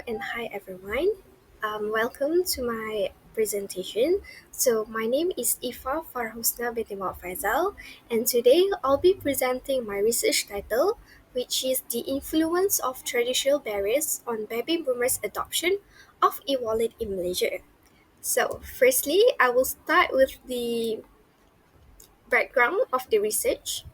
and hi everyone. Welcome to my presentation. So my name is Iffah Farahusna Binti Faizal, and today I'll be presenting my research title, which is the influence of traditional barriers on baby boomers' adoption of e-wallet in Malaysia. So firstly, I will start with the background of the research.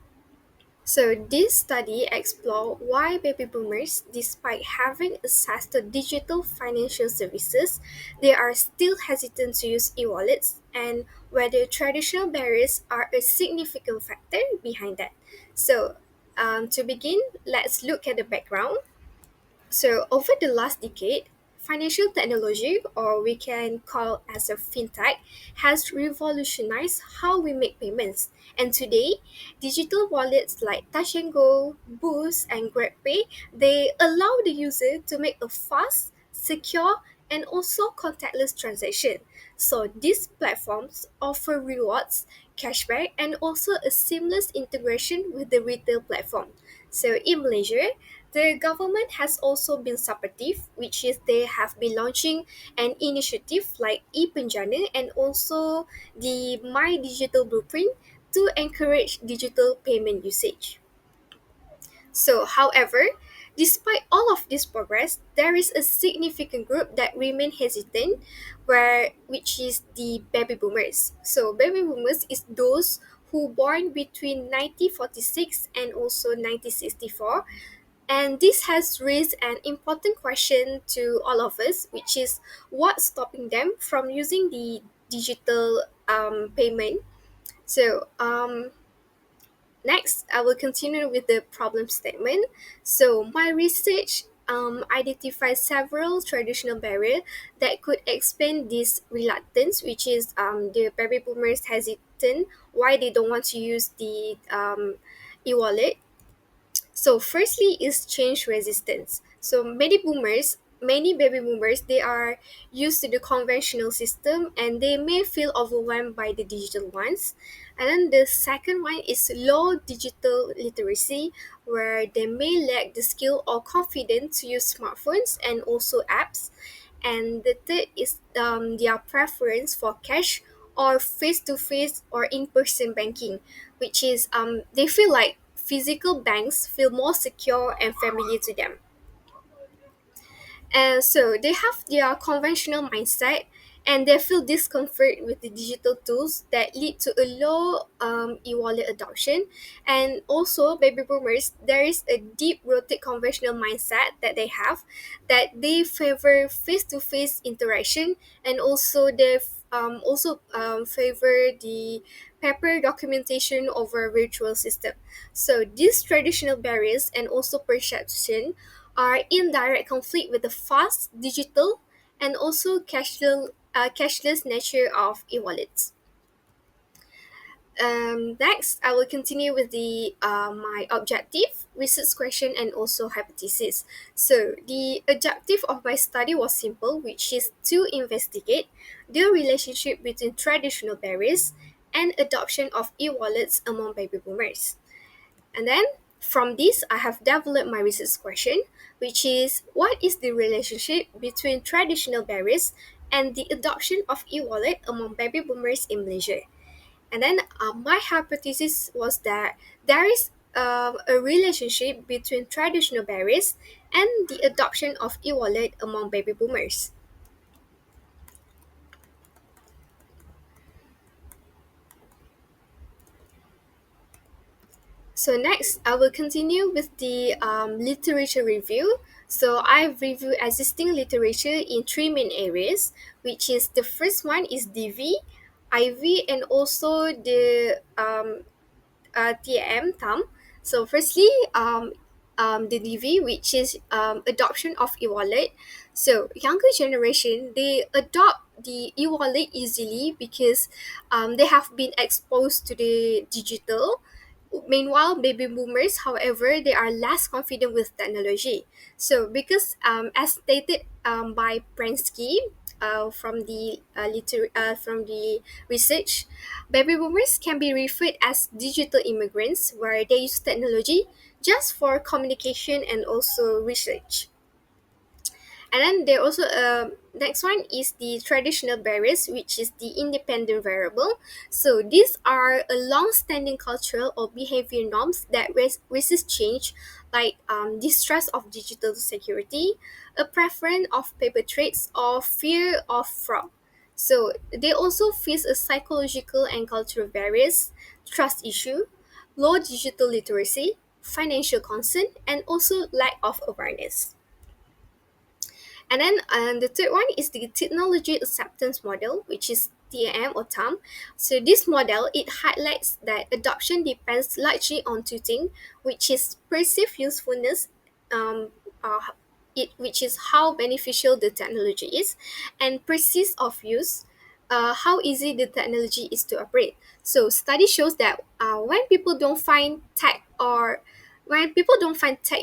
So, this study explored why baby boomers, despite having access to digital financial services, they are still hesitant to use e wallets and whether traditional barriers are a significant factor behind that. So, to begin, let's look at the background. So, over the last decade, financial technology, or we can call as a fintech, has revolutionized how we make payments. And today, digital wallets like Touch and Go, Boost, and GrabPay, they allow the user to make a fast, secure, and also contactless transaction. So these platforms offer rewards, cashback, and also a seamless integration with the retail platform. So in Malaysia, the government has also been supportive, which is they have been launching an initiative like e-Penjana and also the My Digital Blueprint to encourage digital payment usage. So, however, despite all of this progress, there is a significant group that remain hesitant, which is the baby boomers. So, baby boomers is those who born between 1946 and also 1964, and this has raised an important question to all of us, which is what's stopping them from using the digital payment. So, next, I will continue with the problem statement. So, my research identifies several traditional barriers that could explain this reluctance, which is the baby boomers hesitant why they don't want to use the e-wallet. So firstly is change resistance. So many baby boomers, they are used to the conventional system and they may feel overwhelmed by the digital ones. And then the second one is low digital literacy, where they may lack the skill or confidence to use smartphones and also apps. And the third is their preference for cash or face-to-face or in-person banking, which is they feel like physical banks feel more secure and familiar to them. And so they have their conventional mindset and they feel discomfort with the digital tools that lead to a low e-wallet adoption. And also baby boomers, there is a deep rooted conventional mindset that they have, that they favor face-to-face interaction, and also they favor the paper documentation over virtual system. So these traditional barriers and also perception are in direct conflict with the fast, digital, and also cashless nature of e-wallets. Next, I will continue with the my objective, research question, and also hypothesis. So the objective of my study was simple, which is to investigate the relationship between traditional barriers and adoption of e-wallets among baby boomers. And then from this, I have developed my research question, which is what is the relationship between traditional barriers and the adoption of e-wallet among baby boomers in Malaysia? And then my hypothesis was that there is a relationship between traditional barriers and the adoption of e-wallet among baby boomers. So next, I will continue with the literature review. So I've reviewed existing literature in three main areas, which is the first one is DV, IV, and also the TM thumb. So firstly, the DV, which is adoption of e-wallet. So younger generation, they adopt the e-wallet easily because they have been exposed to the digital. Meanwhile, baby boomers, however, they are less confident with technology. So because as stated by Prensky from the research, baby boomers can be referred as digital immigrants, where they use technology just for communication and also research. And then there also next one is the traditional barriers, which is the independent variable. So these are a long-standing cultural or behavior norms that resist change, like distrust of digital security, a preference of paper trades, or fear of fraud. So they also face a psychological and cultural barriers, trust issue, low digital literacy, financial concern, and also lack of awareness. And then the third one is the technology acceptance model, which is TAM or TAM. So this model, it highlights that adoption depends largely on two things, which is perceived usefulness, um, uh, which is how beneficial the technology is, and persist of use, how easy the technology is to operate. So study shows that when people don't find tech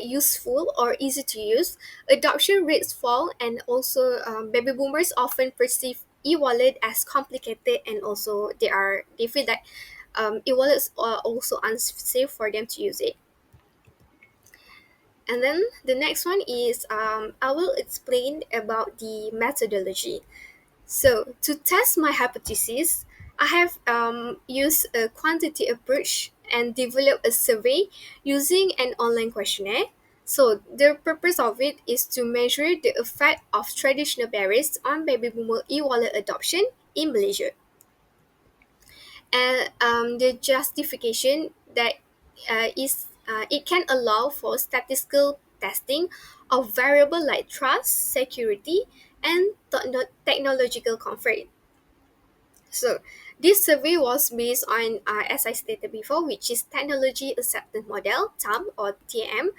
useful or easy to use, adoption rates fall, and also baby boomers often perceive e-wallet as complicated, and also they feel that e-wallets are also unsafe for them to use it. And then the next one is I will explain about the methodology. So to test my hypothesis, I have used a quantity approach and developed a survey using an online questionnaire. So the purpose of it is to measure the effect of traditional barriers on baby boomer e-wallet adoption in Malaysia. And the justification that it can allow for statistical testing of variable like trust, security, and technological comfort. So this survey was based on, as I stated before, which is Technology Acceptance Model (TAM) or TAM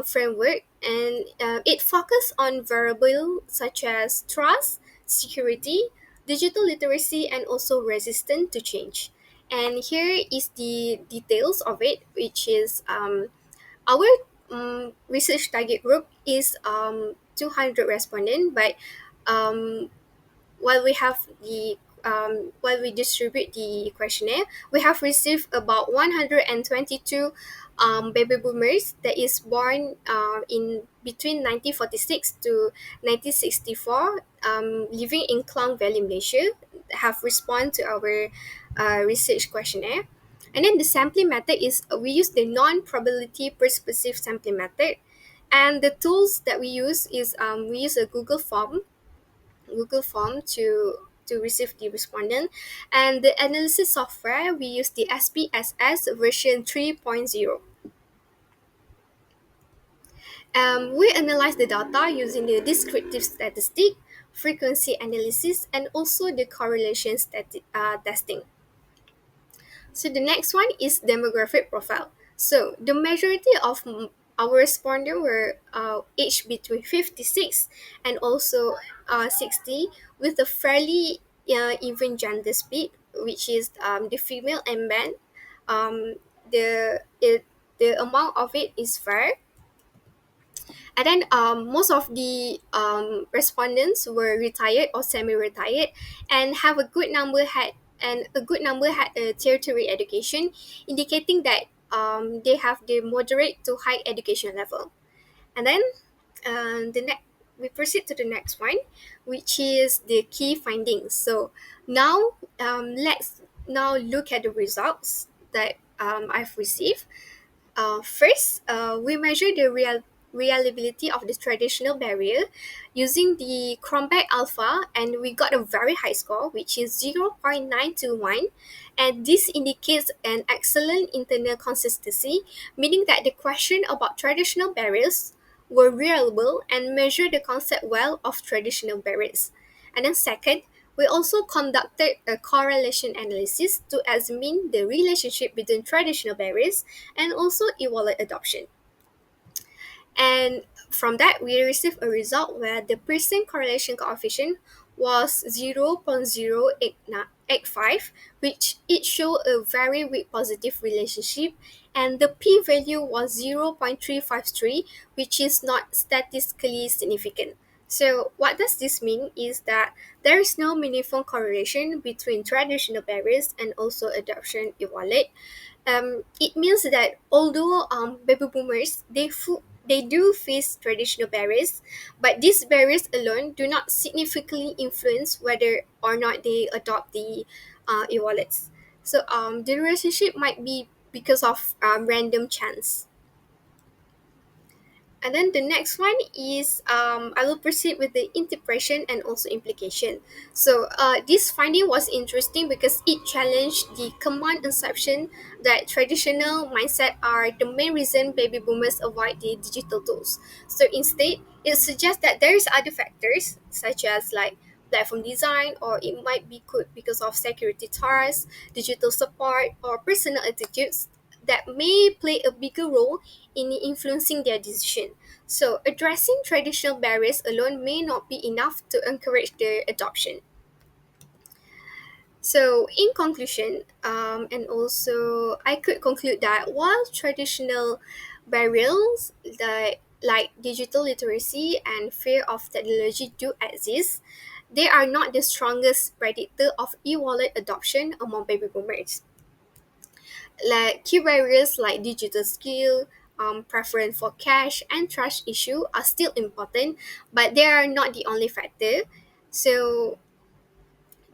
framework, and it focused on variables such as trust, security, digital literacy, and also resistance to change. And here is the details of it, which is our research target group is 200 respondents, but um, while we distribute the questionnaire, we have received about 122 baby boomers that is born in between 1946 to 1964, living in Klang Valley, Malaysia, have responded to our research questionnaire. And then the sampling method is we use the non-probability persuasive sampling method, and the tools that we use is we use a Google form to receive the respondent, and the analysis software we use the SPSS version 3.0. We analyze the data using the descriptive statistic, frequency analysis, and also the correlation testing. So the next one is demographic profile. So the majority of our respondents were aged between 56 and also 60, with a fairly even gender split, which is the female and men. Um, the amount of it is fair. And then most of the respondents were retired or semi-retired, and have a good number had a tertiary education, indicating that they have the moderate to high education level. And then the next we proceed to the next one, which is the key findings. So now let's now look at the results that I've received. First, we measure the reliability of the traditional barrier using the Cronbach Alpha, and we got a very high score, which is 0.921. And this indicates an excellent internal consistency, meaning that the question about traditional barriers were reliable and measure the concept well of traditional barriers. And then second, we also conducted a correlation analysis to examine the relationship between traditional barriers and also e-wallet adoption. And from that, we received a result where the percent correlation coefficient was 0.0885, which it showed a very weak positive relationship, and the p-value was 0.353, which is not statistically significant. So what does this mean is that there is no meaningful correlation between traditional barriers and also adoption e-wallet. It means that although baby boomers they do face traditional barriers, but these barriers alone do not significantly influence whether or not they adopt the e-wallets. So the relationship might be because of random chance. And then the next one is I will proceed with the interpretation and also implication. So this finding was interesting because it challenged the common assumption that traditional mindset are the main reason baby boomers avoid the digital tools. So instead, it suggests that there is other factors such as like platform design, or it might be good because of security threats, digital support, or personal attitudes that may play a bigger role in influencing their decision. So, addressing traditional barriers alone may not be enough to encourage their adoption. So, in conclusion, and also I could conclude that while traditional barriers like digital literacy and fear of technology do exist, they are not the strongest predictor of e-wallet adoption among baby boomers. Like key barriers like digital skill, preference for cash, and trust issue are still important, but they are not the only factor. So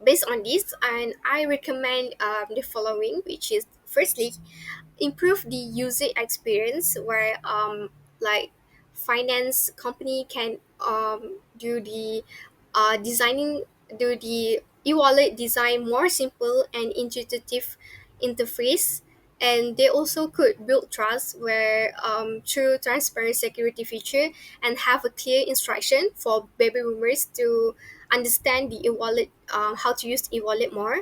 based on this, and I recommend the following, which is firstly improve the user experience where like finance company can do the designing do the e-wallet design more simple and intuitive interface, and they also could build trust where through transparent security feature and have a clear instruction for baby boomers to understand the e-wallet, how to use e-wallet more.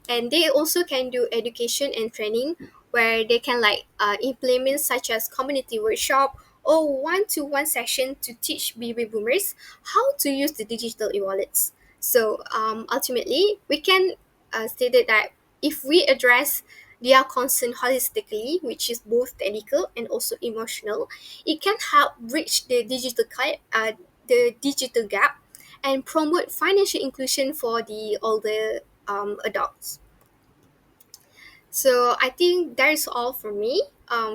And they also can do education and training where they can like implement such as community workshop or one-to-one session to teach baby boomers how to use the digital e-wallets. So ultimately we can state it that if we address their concern holistically, which is both technical and also emotional, it can help bridge the digital gap and promote financial inclusion for the older adults. So I think that is all for me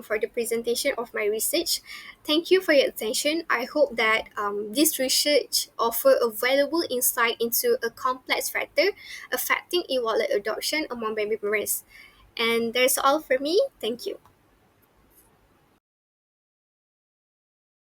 for the presentation of my research. Thank you for your attention. I hope that this research offer a valuable insight into a complex factor affecting e-wallet adoption among baby boomers. And that's all for me. Thank you.